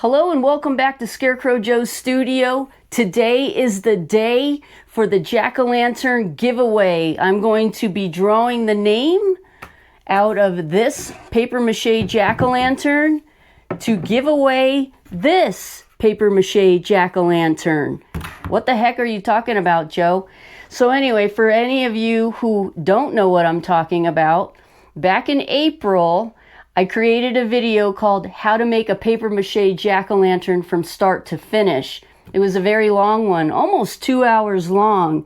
Hello and welcome back to Scarecrow Joe's studio. Today is the day for the jack-o'-lantern giveaway. I'm going to be drawing the name out of this paper mache jack-o'-lantern to give away this paper mache jack-o'-lantern. What the heck are you talking about, Joe? So anyway, for any of you who don't know what I'm talking about, back in April, I created a video called How to Make a Paper Mache Jack-o'-lantern from Start to Finish. It was a very long one, almost 2 hours long.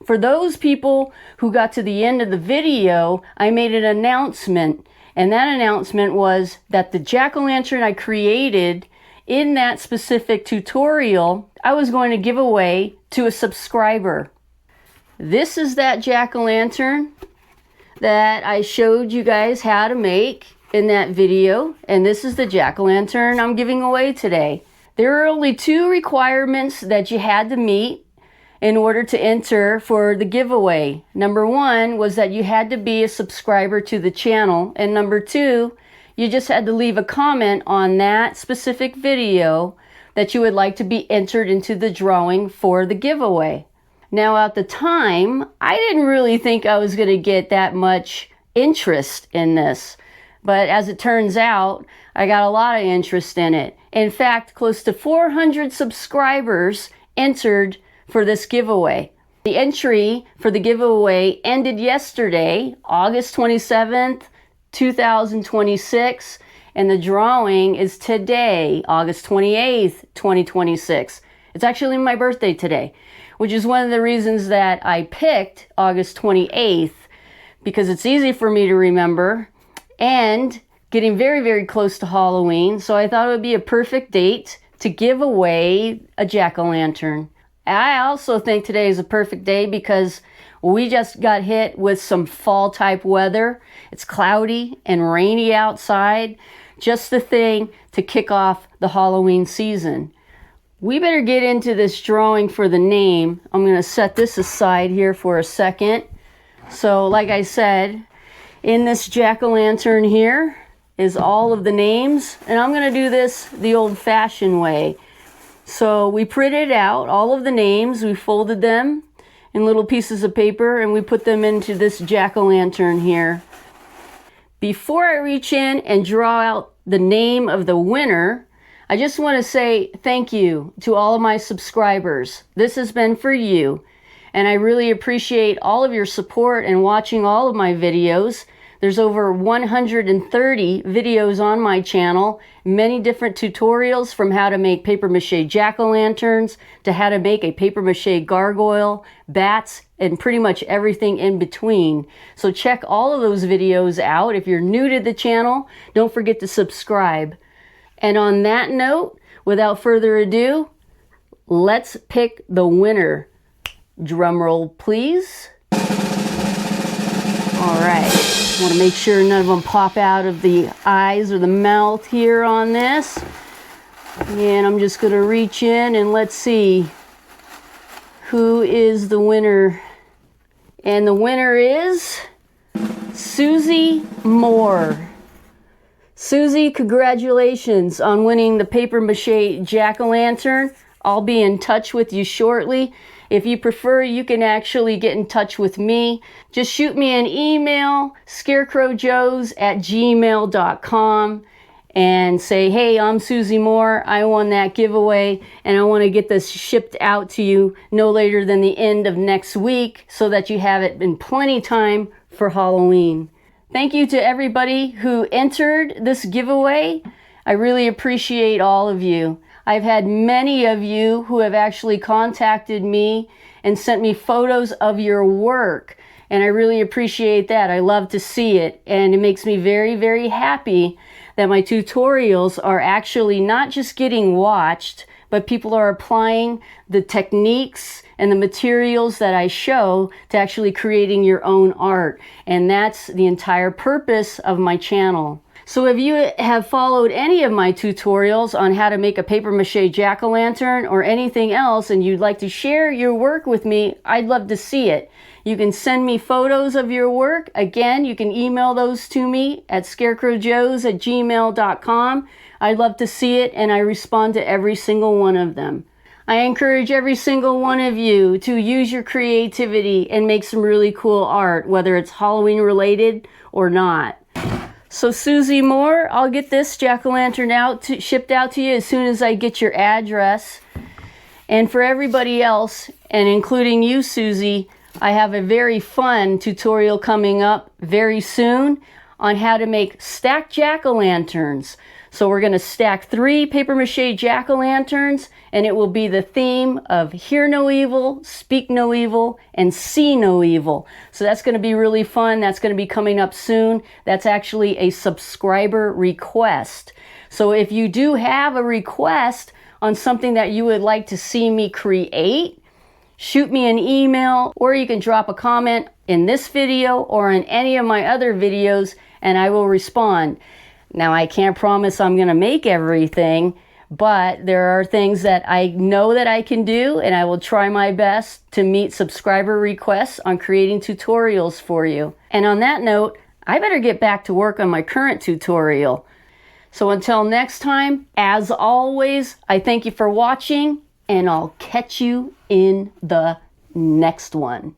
For those people who got to the end of the video, I made an announcement, and that announcement was that the jack-o'-lantern I created in that specific tutorial, I was going to give away to a subscriber. This is that jack-o'-lantern that I showed you guys how to make in that video, and this is the jack-o'-lantern I'm giving away today. There are only two requirements that you had to meet in order to enter for the giveaway. Number one was that you had to be a subscriber to the channel, and number two, you just had to leave a comment on that specific video that you would like to be entered into the drawing for the giveaway. Now at the time, I didn't really think I was going to get that much interest in this. But as it turns out, I got a lot of interest in it. In fact, close to 400 subscribers entered for this giveaway. The entry for the giveaway ended yesterday, August 27th, 2026, and the drawing is today, August 28th, 2026. It's actually my birthday today, which is one of the reasons that I picked August 28th, because it's easy for me to remember and getting very, very close to Halloween. So I thought it would be a perfect date to give away a jack-o'-lantern. I also think today is a perfect day because we just got hit with some fall type weather. It's cloudy and rainy outside. Just the thing to kick off the Halloween season. We better get into this drawing for the name. I'm going to set this aside here for a second. So like I said, in this jack-o'-lantern here is all of the names, and I'm going to do this the old-fashioned way. So we printed out all of the names, we folded them in little pieces of paper, and we put them into this jack-o'-lantern here. Before I reach in and draw out the name of the winner, I just want to say thank you to all of my subscribers. This has been for you. And I really appreciate all of your support and watching all of my videos. There's over 130 videos on my channel, many different tutorials from how to make paper mache jack-o'-lanterns to how to make a paper mache gargoyle, bats, and pretty much everything in between. So check all of those videos out. If you're new to the channel, don't forget to subscribe. And on that note, without further ado, let's pick the winner. Drum roll, please. All right, want to make sure none of them pop out of the eyes or the mouth here on this. And I'm just going to reach in and let's see who is the winner. And the winner is Susie Moore. Susie, congratulations on winning the paper mache jack-o'-lantern. I'll be in touch with you shortly. If you prefer, you can actually get in touch with me. Just shoot me an email, scarecrowjoes@gmail.com, and say, hey, I'm Susie Moore. I won that giveaway, and I want to get this shipped out to you no later than the end of next week so that you have it in plenty time for Halloween. Thank you to everybody who entered this giveaway. I really appreciate all of you. I've had many of you who have actually contacted me and sent me photos of your work, and I really appreciate that. I love to see it, and it makes me very, very happy that my tutorials are actually not just getting watched, but people are applying the techniques and the materials that I show to actually creating your own art, and that's the entire purpose of my channel. So if you have followed any of my tutorials on how to make a paper mache jack-o'-lantern or anything else and you'd like to share your work with me, I'd love to see it. You can send me photos of your work. Again, you can email those to me at scarecrowjoes@gmail.com. I love to see it, and I respond to every single one of them. I encourage every single one of you to use your creativity and make some really cool art, whether it's Halloween related or not. So Susie Moore, I'll get this jack-o'-lantern shipped out to you as soon as I get your address. And for everybody else, and including you, Susie, I have a very fun tutorial coming up very soon on how to make stacked jack-o'-lanterns. So we're going to stack 3 papier-mâché jack-o'-lanterns, and it will be the theme of hear no evil, speak no evil, and see no evil. So that's going to be really fun. That's going to be coming up soon. That's actually a subscriber request. So if you do have a request on something that you would like to see me create, shoot me an email, or you can drop a comment in this video or in any of my other videos, and I will respond. Now, I can't promise I'm going to make everything, but there are things that I know that I can do, and I will try my best to meet subscriber requests on creating tutorials for you. And on that note, I better get back to work on my current tutorial. So until next time, as always, I thank you for watching, and I'll catch you in the next one.